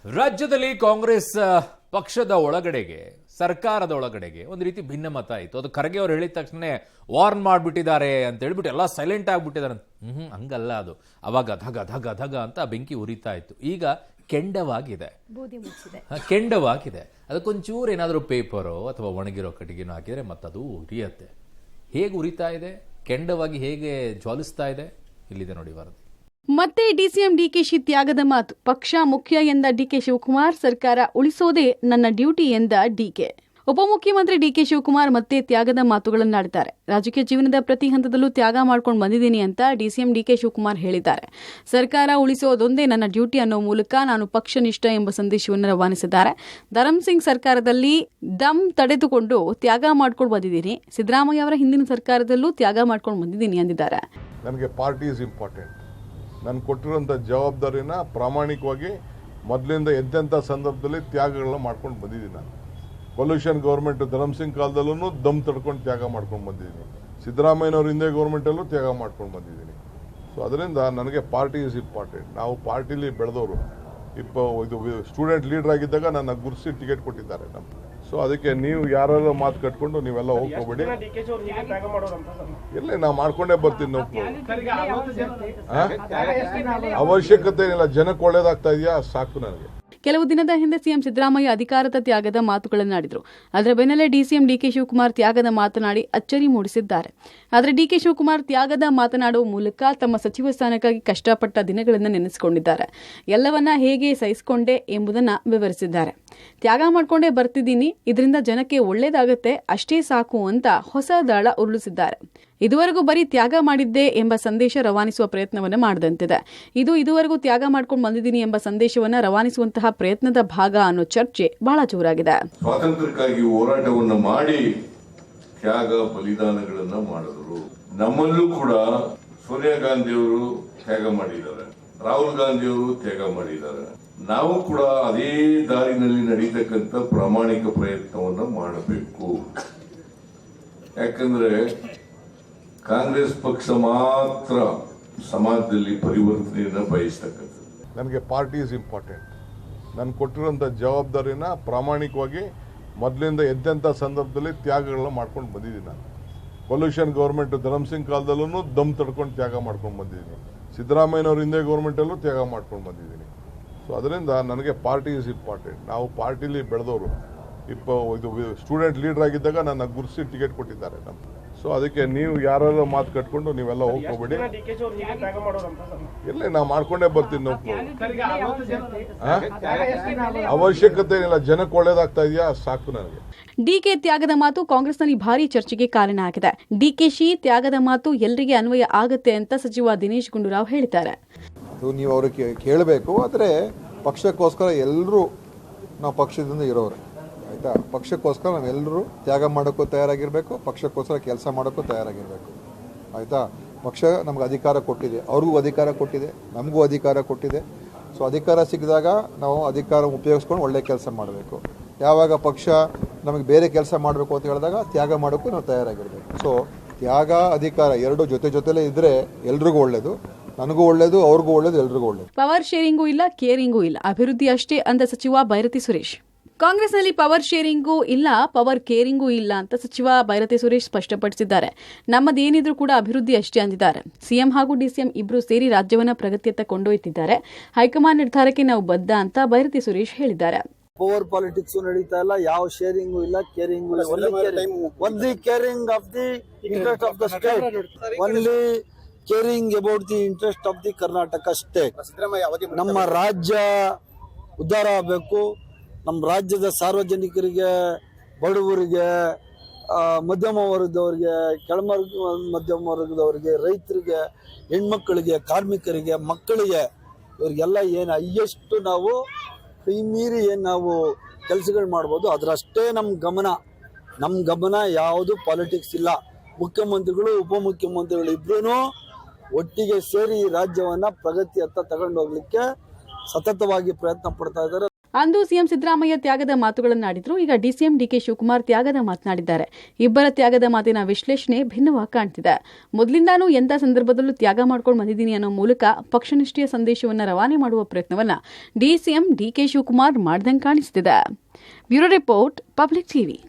ರಾಜ್ಯದಲ್ಲಿ ಕಾಂಗ್ರೆಸ್ ಪಕ್ಷದ ಒಳಗಡೆಗೆ ಸರ್ಕಾರದ ಒಳಗಡೆಗೆ ಒಂದು ರೀತಿ ಭಿನ್ನಮತ ಆಯಿತು. ಅದು ಖರ್ಗೆ ಅವರು ಹೇಳಿದ ತಕ್ಷಣ ವಾರ್ನ್ ಮಾಡಿಬಿಟ್ಟಿದ್ದಾರೆ ಅಂತ ಹೇಳ್ಬಿಟ್ಟು ಎಲ್ಲ ಸೈಲೆಂಟ್ ಆಗಿಬಿಟ್ಟಿದ್ದಾರೆ. ಹಂಗಲ್ಲ, ಅದು ಅವಾಗ ಧಗ ಧಗ ಧಗ ಅಂತ ಬೆಂಕಿ ಉರಿತಾ ಇತ್ತು. ಈಗ ಕೆಂಡವಾಗಿದೆ. ಅದಕ್ಕೊಂಚೂರು ಏನಾದರೂ ಪೇಪರೋ ಅಥವಾ ಒಣಗಿರೋ ಕಟ್ಟಿಗೆನೋ ಹಾಕಿದರೆ ಮತ್ತದು ಉರಿಯತ್ತೆ. ಹೇಗೆ ಉರಿತಾ ಇದೆ, ಕೆಂಡವಾಗಿ ಹೇಗೆ ಜ್ವಾಲಿಸ್ತಾ ಇದೆ, ಇಲ್ಲಿದೆ ನೋಡಿ ವರದಿ. ಮತ್ತೆ ಡಿಸಿಎಂ ಡಿಕೆಶಿ ತ್ಯಾಗದ ಮಾತು. ಪಕ್ಷ ಮುಖ್ಯ ಎಂದ ಡಿಕೆ ಶಿವಕುಮಾರ್, ಸರ್ಕಾರ ಉಳಿಸೋದೇ ನನ್ನ ಡ್ಯೂಟಿ ಎಂದ ಡಿಕೆ. ಉಪಮುಖ್ಯಮಂತ್ರಿ ಡಿಕೆ ಶಿವಕುಮಾರ್ ಮತ್ತೆ ತ್ಯಾಗದ ಮಾತುಗಳನ್ನಾಡಿದ್ದಾರೆ. ರಾಜಕೀಯ ಜೀವನದ ಪ್ರತಿ ಹಂತದಲ್ಲೂ ತ್ಯಾಗ ಮಾಡ್ಕೊಂಡು ಬಂದಿದ್ದೀನಿ ಅಂತ ಡಿಸಿಎಂ ಡಿಕೆ ಶಿವಕುಮಾರ್ ಹೇಳಿದ್ದಾರೆ. ಸರ್ಕಾರ ಉಳಿಸೋದೊಂದೇ ನನ್ನ ಡ್ಯೂಟಿ ಅನ್ನೋ ಮೂಲಕ ನಾನು ಪಕ್ಷನಿಷ್ಠ ಎಂಬ ಸಂದೇಶವನ್ನು ರವಾನಿಸಿದ್ದಾರೆ. ಧರಂಸಿಂಗ್ ಸರ್ಕಾರದಲ್ಲಿ ದಮ್ ತಡೆದುಕೊಂಡು ತ್ಯಾಗ ಮಾಡ್ಕೊಂಡು ಬಂದಿದ್ದೀನಿ. ಸಿದ್ದರಾಮಯ್ಯ ಅವರ ಹಿಂದಿನ ಸರ್ಕಾರದಲ್ಲೂ ತ್ಯಾಗ ಮಾಡ್ಕೊಂಡು ಬಂದಿದ್ದೀನಿ ಎಂದಿದ್ದಾರೆ. ನನಗೆ ಪಾರ್ಟಿ ಇಸ್ ಇಂಪಾರ್ಟೆಂಟ್. ನಾನು ಕೊಟ್ಟಿರೋಂಥ ಜವಾಬ್ದಾರಿನ ಪ್ರಾಮಾಣಿಕವಾಗಿ ಮೊದಲಿಂದ ಎಂತೆಂಥ ಸಂದರ್ಭದಲ್ಲಿ ತ್ಯಾಗಗಳನ್ನ ಮಾಡ್ಕೊಂಡು ಬಂದಿದ್ದೀನಿ. ನಾನು ಪೊಲ್ಯೂಷನ್ ಗೌರ್ಮೆಂಟ್ ಧರಂಸಿಂಗ್ ಕಾಲದಲ್ಲೂ ದಮ್ ತಡ್ಕೊಂಡು ತ್ಯಾಗ ಮಾಡ್ಕೊಂಡು ಬಂದಿದ್ದೀನಿ. ಸಿದ್ದರಾಮಯ್ಯನವ್ರ ಹಿಂದೆ ಗೌರ್ಮೆಂಟಲ್ಲೂ ತ್ಯಾಗ ಮಾಡ್ಕೊಂಡು ಬಂದಿದ್ದೀನಿ. ಸೊ ಅದರಿಂದ ನನಗೆ ಪಾರ್ಟಿ ಇಸ್ ಇಂಪಾರ್ಟೆಂಟ್. ನಾವು ಪಾರ್ಟಿಲಿ ಬೆಳೆದವರು. ಇದು ಸ್ಟೂಡೆಂಟ್ ಲೀಡರ್ ಆಗಿದ್ದಾಗ ನನ್ನ ಗುರುಸಿ ಟಿಕೆಟ್ ಕೊಟ್ಟಿದ್ದಾರೆ ನಮ್ಗೆ. ಸೊ ಅದಕ್ಕೆ ನೀವು ಯಾರೆಲ್ಲ ಮಾತು ಕಟ್ಕೊಂಡು ನೀವೆಲ್ಲ ಹೋಗ್ಕೋಬೇಡಿ. ಇಲ್ಲ, ನಾವು ಮಾಡ್ಕೊಂಡೇ ಬರ್ತೀನಿ. ಅವಶ್ಯಕತೆ ಏನಿಲ್ಲ, ಜನಕ್ಕೆ ಒಳ್ಳೇದಾಗ್ತಾ ಇದೆಯಾ ಸಾಕು ನನಗೆ. ಕೆಲವು ದಿನದ ಹಿಂದೆ ಸಿಎಂ ಸಿದ್ದರಾಮಯ್ಯ ಅಧಿಕಾರದ ತ್ಯಾಗದ ಮಾತುಗಳನ್ನಾಡಿದ್ರು. ಅದರ ಬೆನ್ನಲ್ಲೇ ಡಿಸಿಎಂ ಡಿಕೆ ಶಿವಕುಮಾರ್ ತ್ಯಾಗದ ಮಾತನಾಡಿ ಅಚ್ಚರಿ ಮೂಡಿಸಿದ್ದಾರೆ. ಆದರೆ ಡಿಕೆ ಶಿವಕುಮಾರ್ ತ್ಯಾಗದ ಮಾತನಾಡುವ ಮೂಲಕ ತಮ್ಮ ಸಚಿವ ಸ್ಥಾನಕ್ಕಾಗಿ ಕಷ್ಟಪಟ್ಟ ದಿನಗಳನ್ನು ನೆನೆಸಿಕೊಂಡಿದ್ದಾರೆ. ಎಲ್ಲವನ್ನ ಹೇಗೆ ಸಹಿಸಿಕೊಂಡೆ ಎಂಬುದನ್ನು ವಿವರಿಸಿದ್ದಾರೆ. ತ್ಯಾಗ ಮಾಡ್ಕೊಂಡೇ ಬರ್ತಿದ್ದೀನಿ, ಇದರಿಂದ ಜನಕ್ಕೆ ಒಳ್ಳೇದಾಗತ್ತೆ, ಅಷ್ಟೇ ಸಾಕು ಅಂತ ಹೊಸ ದಾಳ ಉರುಳಿಸಿದ್ದಾರೆ. ಇದುವರೆಗೂ ಬರೀ ತ್ಯಾಗ ಮಾಡಿದ್ದೆ ಎಂಬ ಸಂದೇಶ ರವಾನಿಸುವ ಪ್ರಯತ್ನವನ್ನು ಮಾಡದಂತಿದೆ. ಇದುವರೆಗೂ ತ್ಯಾಗ ಮಾಡ್ಕೊಂಡು ಬಂದಿದ್ದೀನಿ ಎಂಬ ಸಂದೇಶವನ್ನು ರವಾನಿಸುವಂತಹ ಪ್ರಯತ್ನದ ಭಾಗ ಅನ್ನೋ ಚರ್ಚೆ ಬಹಳ ಜೋರಾಗಿದೆ. ಸ್ವಾತಂತ್ರ್ಯಕ್ಕಾಗಿ ಹೋರಾಟವನ್ನು ಮಾಡಿ ತ್ಯಾಗ ಬಲಿದಾನಗಳನ್ನ ಮಾಡಿದ್ರು. ನಮ್ಮಲ್ಲೂ ಕೂಡ ಸೋನಿಯಾ ಗಾಂಧಿಯವರು ತ್ಯಾಗ ಮಾಡಿದ್ದಾರೆ, ರಾಹುಲ್ ಗಾಂಧಿಯವರು ತ್ಯಾಗ ಮಾಡಿದ್ದಾರೆ. ನಾವು ಕೂಡ ಅದೇ ದಾರಿನಲ್ಲಿ ನಡೀತಕ್ಕಂಥ ಪ್ರಾಮಾಣಿಕ ಪ್ರಯತ್ನವನ್ನು ಮಾಡಬೇಕು. ಯಾಕಂದ್ರೆ ಕಾಂಗ್ರೆಸ್ ಪಕ್ಷ ಮಾತ್ರ ಸಮಾಜದಲ್ಲಿ ಪರಿವರ್ತನೆಯನ್ನು ಬಯಸ್ತಕ್ಕಂಥದ್ದು. ನನಗೆ ಪಾರ್ಟಿ ಇಸ್ ಇಂಪಾರ್ಟೆಂಟ್. ನಾನು ಕೊಟ್ಟಿರೋಂಥ ಜವಾಬ್ದಾರಿನ ಪ್ರಾಮಾಣಿಕವಾಗಿ ಮೊದಲಿಂದ ಎಂತೆಂಥ ಸಂದರ್ಭದಲ್ಲಿ ತ್ಯಾಗಗಳನ್ನ ಮಾಡ್ಕೊಂಡು ಬಂದಿದ್ದೀನಿ. ನಾನು ಪೊಲ್ಯೂಷನ್ ಗೌರ್ಮೆಂಟ್ ಧರಂಸಿಂಗ್ ಕಾಲದಲ್ಲೂ ದಮ್ ತಡ್ಕೊಂಡು ತ್ಯಾಗ ಮಾಡ್ಕೊಂಡು ಬಂದಿದ್ದೀನಿ. ಸಿದ್ದರಾಮಯ್ಯನವ್ರ ಹಿಂದೆ ಗೌರ್ಮೆಂಟಲ್ಲೂ ತ್ಯಾಗ ಮಾಡ್ಕೊಂಡು ಬಂದಿದ್ದೀನಿ. ಸೊ ಅದರಿಂದ ನನಗೆ ಪಾರ್ಟಿ ಇಸ್ ಇಂಪಾರ್ಟೆಂಟ್. ನಾವು ಪಾರ್ಟಿಲಿ ಬೆಳೆದವರು. ಇದು ಸ್ಟೂಡೆಂಟ್ ಲೀಡರ್ ಆಗಿದ್ದಾಗ ನನ್ನ ಗುರುಸಿ ಟಿಕೆಟ್ ಕೊಟ್ಟಿದ್ದಾರೆ ನಮ್ಗೆ. ಸೊ ಅದಕ್ಕೆ ನೀವು ಯಾರೆಲ್ಲ ಮಾತು ಕಟ್ಕೊಂಡು ನೀವೆಲ್ಲ ಹೋಗ್ಕೋಬೇಡಿ. ಇಲ್ಲ, ನಾವು ಮಾಡ್ಕೊಂಡೇ ಬರ್ತೀನಿ. ಅವಶ್ಯಕತೆ ಏನಿಲ್ಲ, ಜನಕ್ಕೆ ಒಳ್ಳೇದಾಗ್ತಾ ಇದೆಯಾ ಸಾಕು ನನಗೆ. ಡಿಕೆ ತ್ಯಾಗದ ಮಾತು ಕಾಂಗ್ರೆಸ್ನಲ್ಲಿ ಭಾರಿ ಚರ್ಚೆಗೆ ಕಾರಣ ಆಗಿದೆ. ಡಿಕೆಶಿ ತ್ಯಾಗದ ಮಾತು ಎಲ್ಲರಿಗೆ ಅನ್ವಯ ಆಗುತ್ತೆ ಅಂತ ಸಚಿವ ದಿನೇಶ್ ಗುಂಡೂರಾವ್ ಹೇಳಿದ್ದಾರೆ. ನೀವು ಅವ್ರಿಗೆ ಕೇಳಬೇಕು. ಆದರೆ ಪಕ್ಷಕ್ಕೋಸ್ಕರ ಎಲ್ಲರೂ ನಾವು ಪಕ್ಷದಿಂದ ಇರೋರು, ಆಯಿತಾ? ಪಕ್ಷಕ್ಕೋಸ್ಕರ ನಾವೆಲ್ಲರೂ ತ್ಯಾಗ ಮಾಡೋಕ್ಕೂ ತಯಾರಾಗಿರಬೇಕು, ಪಕ್ಷಕ್ಕೋಸ್ಕರ ಕೆಲಸ ಮಾಡೋಕ್ಕೂ ತಯಾರಾಗಿರಬೇಕು, ಆಯಿತಾ? ಪಕ್ಷ ನಮ್ಗೆ ಅಧಿಕಾರ ಕೊಟ್ಟಿದೆ, ಅವ್ರಿಗೂ ಅಧಿಕಾರ ಕೊಟ್ಟಿದೆ, ನಮಗೂ ಅಧಿಕಾರ ಕೊಟ್ಟಿದೆ. ಸೊ ಅಧಿಕಾರ ಸಿಕ್ಕಿದಾಗ ನಾವು ಅಧಿಕಾರ ಉಪಯೋಗಿಸ್ಕೊಂಡು ಒಳ್ಳೆ ಕೆಲಸ ಮಾಡಬೇಕು. ಯಾವಾಗ ಪಕ್ಷ ನಮಗೆ ಬೇರೆ ಕೆಲಸ ಮಾಡಬೇಕು ಅಂತ ಹೇಳಿದಾಗ ತ್ಯಾಗ ಮಾಡೋಕ್ಕೂ ನಾವು ತಯಾರಾಗಿರಬೇಕು. ಸೊ ತ್ಯಾಗ ಅಧಿಕಾರ ಎರಡು ಜೊತೆಲೇ ಇದ್ದರೆ ಎಲ್ರಿಗೂ ಒಳ್ಳೇದು, ನನಗೂ ಒಳ್ಳೇದು, ಅವ್ರಿಗೂ ಒಳ್ಳೇದು, ಎಲ್ರಿಗೂ ಒಳ್ಳೇದು. ಪವರ್ ಶೇರಿಂಗೂ ಇಲ್ಲ, ಕೇರಿಂಗೂ ಇಲ್ಲ, ಅಭಿವೃದ್ಧಿ ಅಷ್ಟೇ ಅಂದ ಸಚಿವ ಬೈರತಿ ಸುರೇಶ್. ಕಾಂಗ್ರೆಸ್ನಲ್ಲಿ ಪವರ್ ಶೇರಿಂಗೂ ಇಲ್ಲ, ಪವರ್ ಕೇರಿಂಗೂ ಇಲ್ಲ ಅಂತ ಸಚಿವ ಬೈರತಿ ಸುರೇಶ್ ಸ್ಪಷ್ಟಪಡಿಸಿದ್ದಾರೆ. ನಮ್ಮದೇನಿದ್ರೂ ಕೂಡ ಅಭಿವೃದ್ಧಿ ಅಷ್ಟೇ ಅಂದಿದ್ದಾರೆ. ಸಿಎಂ ಹಾಗೂ ಡಿಸಿಎಂ ಇಬ್ರು ಸೇರಿ ರಾಜ್ಯವನ್ನ ಪ್ರಗತಿಯತ್ತ ಕೊಂಡೊಯ್ತಿದ್ದಾರೆ. ಹೈಕಮಾಂಡ್ ನಿರ್ಧಾರಕ್ಕೆ ನಾವು ಬದ್ಧ ಅಂತ ಬೈರತಿ ಸುರೇಶ್ ಹೇಳಿದ್ದಾರೆ. ಪವರ್ ಪಾಲಿಟಿಕ್ಸ್ ನಡೀತಾ ಇಲ್ಲ, ಯಾವ ಶೇರಿಂಗು ಇಲ್ಲ, ಕೇರಿಂಗು ಇಲ್ಲ. Only caring of the interest of the state, only caring about the interest of the Karnataka state. ನಮ್ಮ ರಾಜ್ಯ ಉದ್ಧಾರ ಆಗಬೇಕು. ನಮ್ಮ ರಾಜ್ಯದ ಸಾರ್ವಜನಿಕರಿಗೆ, ಬಡವರಿಗೆ, ಮಧ್ಯಮ ವರ್ಗದವರಿಗೆ, ಮಧ್ಯಮ ವರ್ಗದವರಿಗೆ, ರೈತರಿಗೆ, ಹೆಣ್ಮಕ್ಕಳಿಗೆ, ಕಾರ್ಮಿಕರಿಗೆ, ಮಕ್ಕಳಿಗೆ, ಇವರಿಗೆಲ್ಲ ಏನು ಹೈಯೆಸ್ಟ್ ನಾವು ಮೀರಿ ಏನು ನಾವು ಕೆಲಸಗಳು ಮಾಡ್ಬೋದು ಅದರಷ್ಟೇ ನಮ್ಮ ಗಮನ ಯಾವುದು ಪಾಲಿಟಿಕ್ಸ್ ಇಲ್ಲ. ಮುಖ್ಯಮಂತ್ರಿಗಳು ಉಪಮುಖ್ಯಮಂತ್ರಿಗಳು ಇಬ್ಬರೂ ಒಟ್ಟಿಗೆ ಸೇರಿ ಈ ರಾಜ್ಯವನ್ನ ಪ್ರಗತಿಯತ್ತ ತಗೊಂಡು ಹೋಗ್ಲಿಕ್ಕೆ ಸತತವಾಗಿ ಪ್ರಯತ್ನ ಪಡ್ತಾ ಇದ್ದಾರೆ. ಅಂದು ಸಿಎಂ ಸಿದ್ದರಾಮಯ್ಯ ತ್ಯಾಗದ ಮಾತುಗಳನ್ನಾಡಿದ್ರು. ಈಗ ಡಿಸಿಎಂ ಡಿಕೆ ಶಿವಕುಮಾರ್ ತ್ಯಾಗದ ಮಾತನಾಡಿದ್ದಾರೆ. ಇಬ್ಬರ ತ್ಯಾಗದ ಮಾತಿನ ವಿಶ್ಲೇಷಣೆ ಭಿನ್ನವಾಗಿ ಕಾಣ್ತಿದೆ. ಮೊದಲಿಂದಾನೂ ಎಂಥ ಸಂದರ್ಭದಲ್ಲೂ ತ್ಯಾಗ ಮಾಡ್ಕೊಂಡು ಬಂದಿದ್ದೀನಿ ಅನ್ನೋ ಮೂಲಕ ಪಕ್ಷನಿಷ್ಠೆಯ ಸಂದೇಶವನ್ನು ರವಾನೆ ಮಾಡುವ ಪ್ರಯತ್ನವನ್ನ ಡಿಸಿಎಂ ಡಿಕೆ ಶಿವಕುಮಾರ್ ಮಾಡ್ದಂಗೆ ಕಾಣಿಸ್ತಿದೆ. Bureau report, public TV.